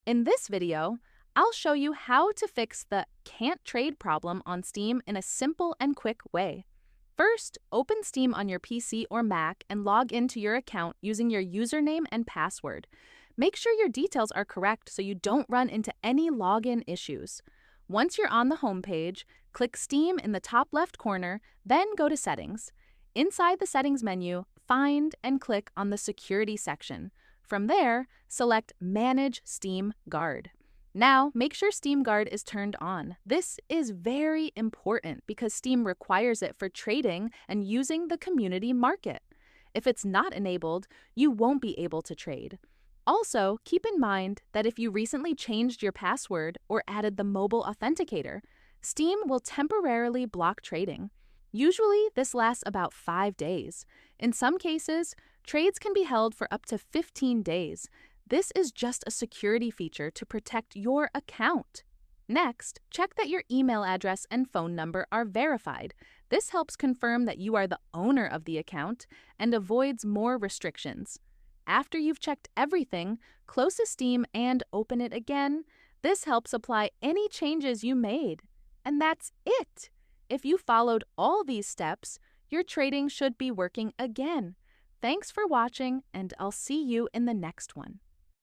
In this video, I'll show you how to fix the can't trade problem on Steam in a simple and quick way. First, open Steam on your PC or Mac and log into your account using your username and password. Make sure your details are correct so you don't run into any login issues. Once you're on the home page, click Steam in the top left corner, then go to Settings. Inside the Settings menu, find and click on the Security section. From there, select Manage Steam Guard. Now, make sure Steam Guard is turned on. This is very important because Steam requires it for trading and using the community market. If it's not enabled, you won't be able to trade. Also, keep in mind that if you recently changed your password or added the mobile authenticator, Steam will temporarily block trading. Usually, this lasts about 5 days. In some cases, trades can be held for up to 15 days. This is just a security feature to protect your account. Next, check that your email address and phone number are verified. This helps confirm that you are the owner of the account and avoids more restrictions. After you've checked everything, close the Steam and open it again. This helps apply any changes you made. And that's it! If you followed all these steps, your trading should be working again. Thanks for watching, and I'll see you in the next one.